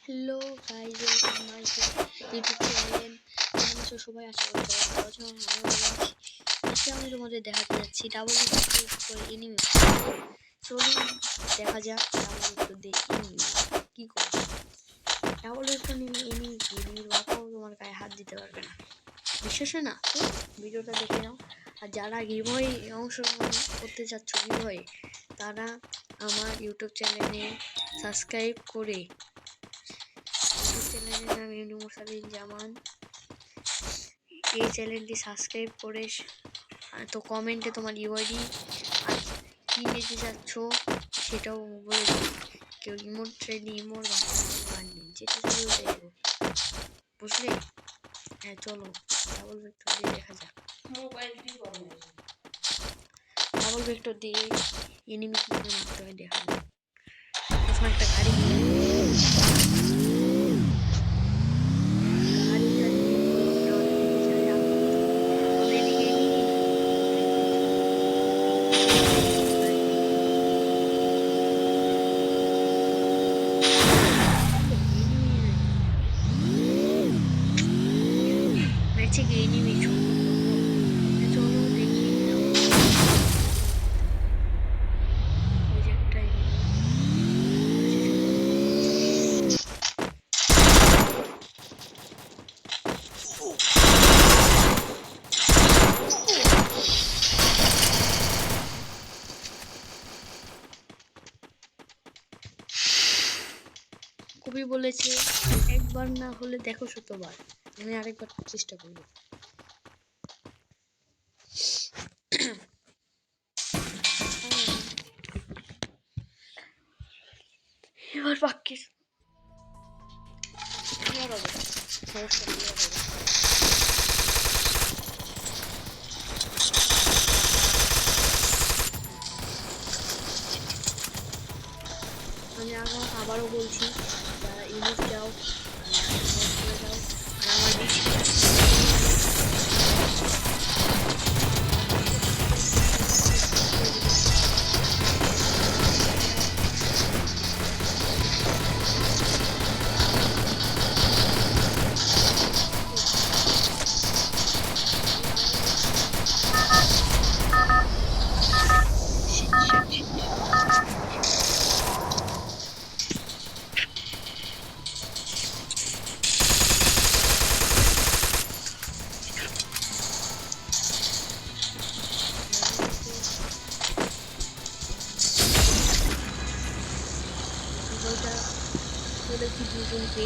Hello guys, welcome my YouTube channel. কেমন আছো সবাই? আশা করি সবাই ভালো আছো। আমি ভালো আছি। আজকে আমি তোমাদের দেখাতে যাচ্ছি ডাবল করে এনিমি। চলুন দেখা যাক ডাবল ভেক্টর দিয়ে এনিমি কী করে। ডাবল ভেক্টর নিলে এনিমি কি, এনিমির বাপাও তোমার গায়ে হাত দিতে পারবে না। বিশ্বাস হয় না তো ভিডিওটা দেখে নাও। আর যারা গিভওয়ে অংশগ্রহণ করতে চাচ্ছ গিভওয়ে, তারা আমার ইউটিউব চ্যানেলে সাবস্ক্রাইব করে, চ্যানেলের নাম ইউনি মুরসালিন জামান, এই চ্যানেলটি সাবস্ক্রাইব করে তো কমেন্টে তোমার ইউআইডি আর কী নিতে চাচ্ছ সেটাও বলে দিই। কেউ ইমোট চাইলে ইমোট, গান নেই, যেটা চাইলে ওটাই দেবো, বুঝলে? হ্যাঁ চলো ডাবল ভেক্টর দিয়ে দেখা যাক। ডাবল ভেক্টর দিয়ে এনিমি কী করে মারতে হয় দেখা যাক। প্রথমে একটা গাড়ি ম্যাচে গিয়ে এনিমি চলো দেখি। ওই যে একটা এনিমি কবি বলেছে, একবার না হলে দেখো শতবার। আমি আরেকবার চেষ্টা করব। এবার বাক্যের সমস্যা আমি আবারও বলছি, যারা ইউনিট দাও করে দাও। আর আমার বেশি বলেছি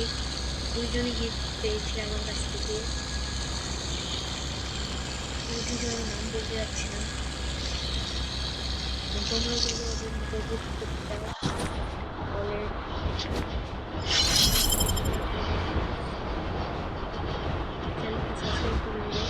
দুজনই গিফট পেয়েছি আমার কাছ থেকে। দুজনের নাম বলতে যাচ্ছি না, তোমরা যদি ওদের মতো গিফট করতে চাও তাহলে চ্যানেলটা সাবস্ক্রাইব করে দিবে।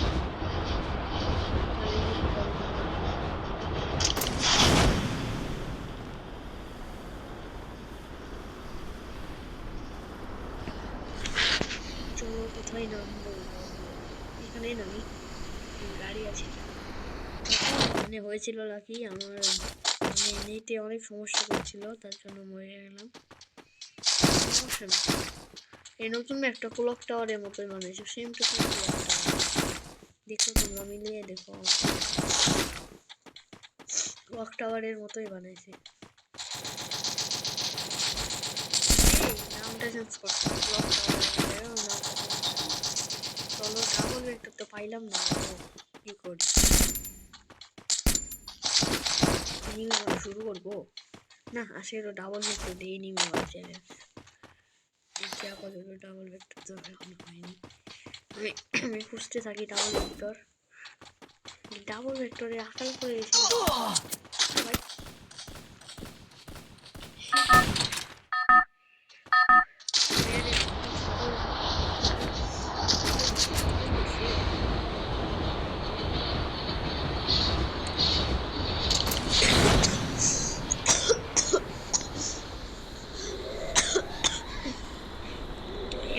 চলো কোথায় নামবো? এখানেই নামি, গাড়ি আছে। মানে হয়েছিল নাকি আমার নেটে অনেক সমস্যা করছিল, তার জন্য মরে গেলাম। সমস্যা না, এই নতুন একটা ক্লক টাওয়ারের মতোই বানিয়েছে, same to same clock tower. দেখো তোমরা মিলিয়ে দেখো, ক্লক টাওয়ারের মতোই বানাইছে। নামটা চেঞ্জ করছে, ক্লক টাওয়ারের নামটা চেঞ্জ। চলো ডাবল ভেক্টর তো পাইলাম না, কি করি? এনিমি মারা শুরু করবো না, আসলে ডাবল ভেক্টর দিয়ে এনিমি মারা চ্যালেঞ্জ। দেখি আপাতত ডাবল ভেক্টর তো এখন হয়নি। আমি খুঁজতে থাকি ডাবল ভেক্টর। ডাবল ভেক্টরে আকাল করে এসে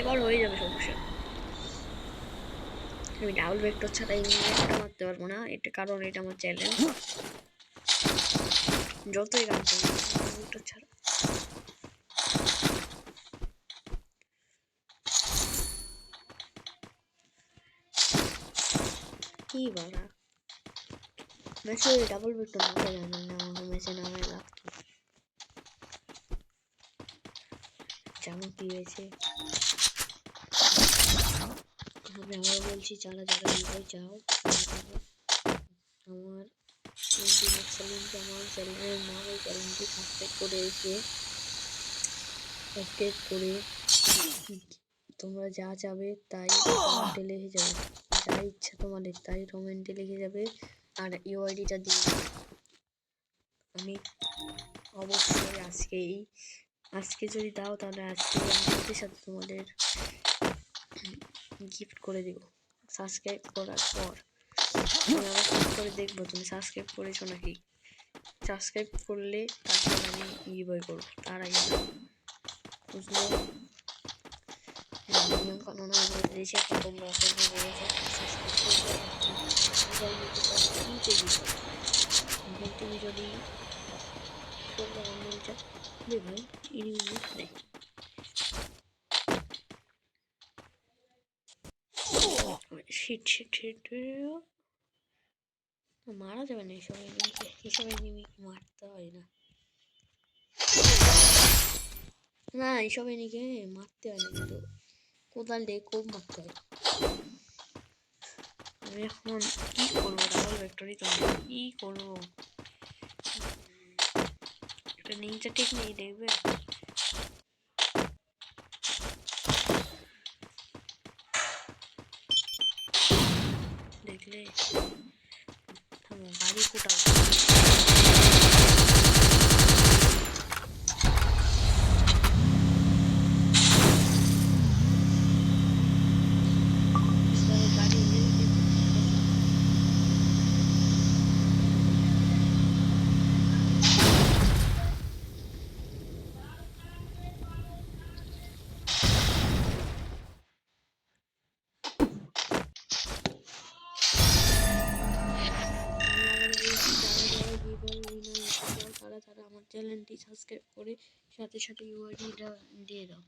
এবার হয়ে যাবে সমস্যা। আমি ডাবল ভেক্টর ছাড়া একটা মারতে পারবো না, এটা কারণ এটা আমার চ্যালেঞ্জ। যতই গান করি ডাবল ভেক্টর ছাড়া কি বাড়া ম্যাচে ডাবল ভেক্টর নামে জানেন না আমার ম্যাচে নামে লাগতো জানো কি হয়েছে আমি আবার বলছি যারা যারা রিভাই চাও আমার চ্যালেঞ্জ আমার চ্যানেলের নাম এই চ্যানেলটি সাবস্ক্রাইব করে এসে সাবস্ক্রাইব করে তোমরা যা চাবে তাই কমেন্টে লিখে যাবে যা ইচ্ছা তোমাদের তাই কমেন্টে লিখে যাবে আর ইউআইডিটা দিয়ে আমি অবশ্যই আজকে যদি দাও তাহলে আজকে আমি সাথে সাথে তোমাদের গিফট করে দেব সাবস্ক্রাইব করার পর আমি আবার চেক করে দেখবো তুমি সাবস্ক্রাইব করেছো নাকি সাবস্ক্রাইব করলে তারপর আমি গিভওয়ে করবো তার আগে না বুঝলে নিয়ম কানুন বলে দিয়েছি এখন তোমরা এখন তুমি যদি ভাই মারা যাবে না এসব এনিমি মারতে হয় না না এইসব এনিকে মারতে হয় না কিন্তু কোদাল দিয়ে খুব মারতে হয় আমি এখন কি করবো ডাবল ভেক্টরই তো কি করবো একটা নিনজা টেকনিক দেখবে দেখলে থামো গাড়ি কোটাও তারা আমার চ্যানেলটি সাবস্ক্রাইব করে সাথে সাথে ইউআইডিটা দিয়ে দাও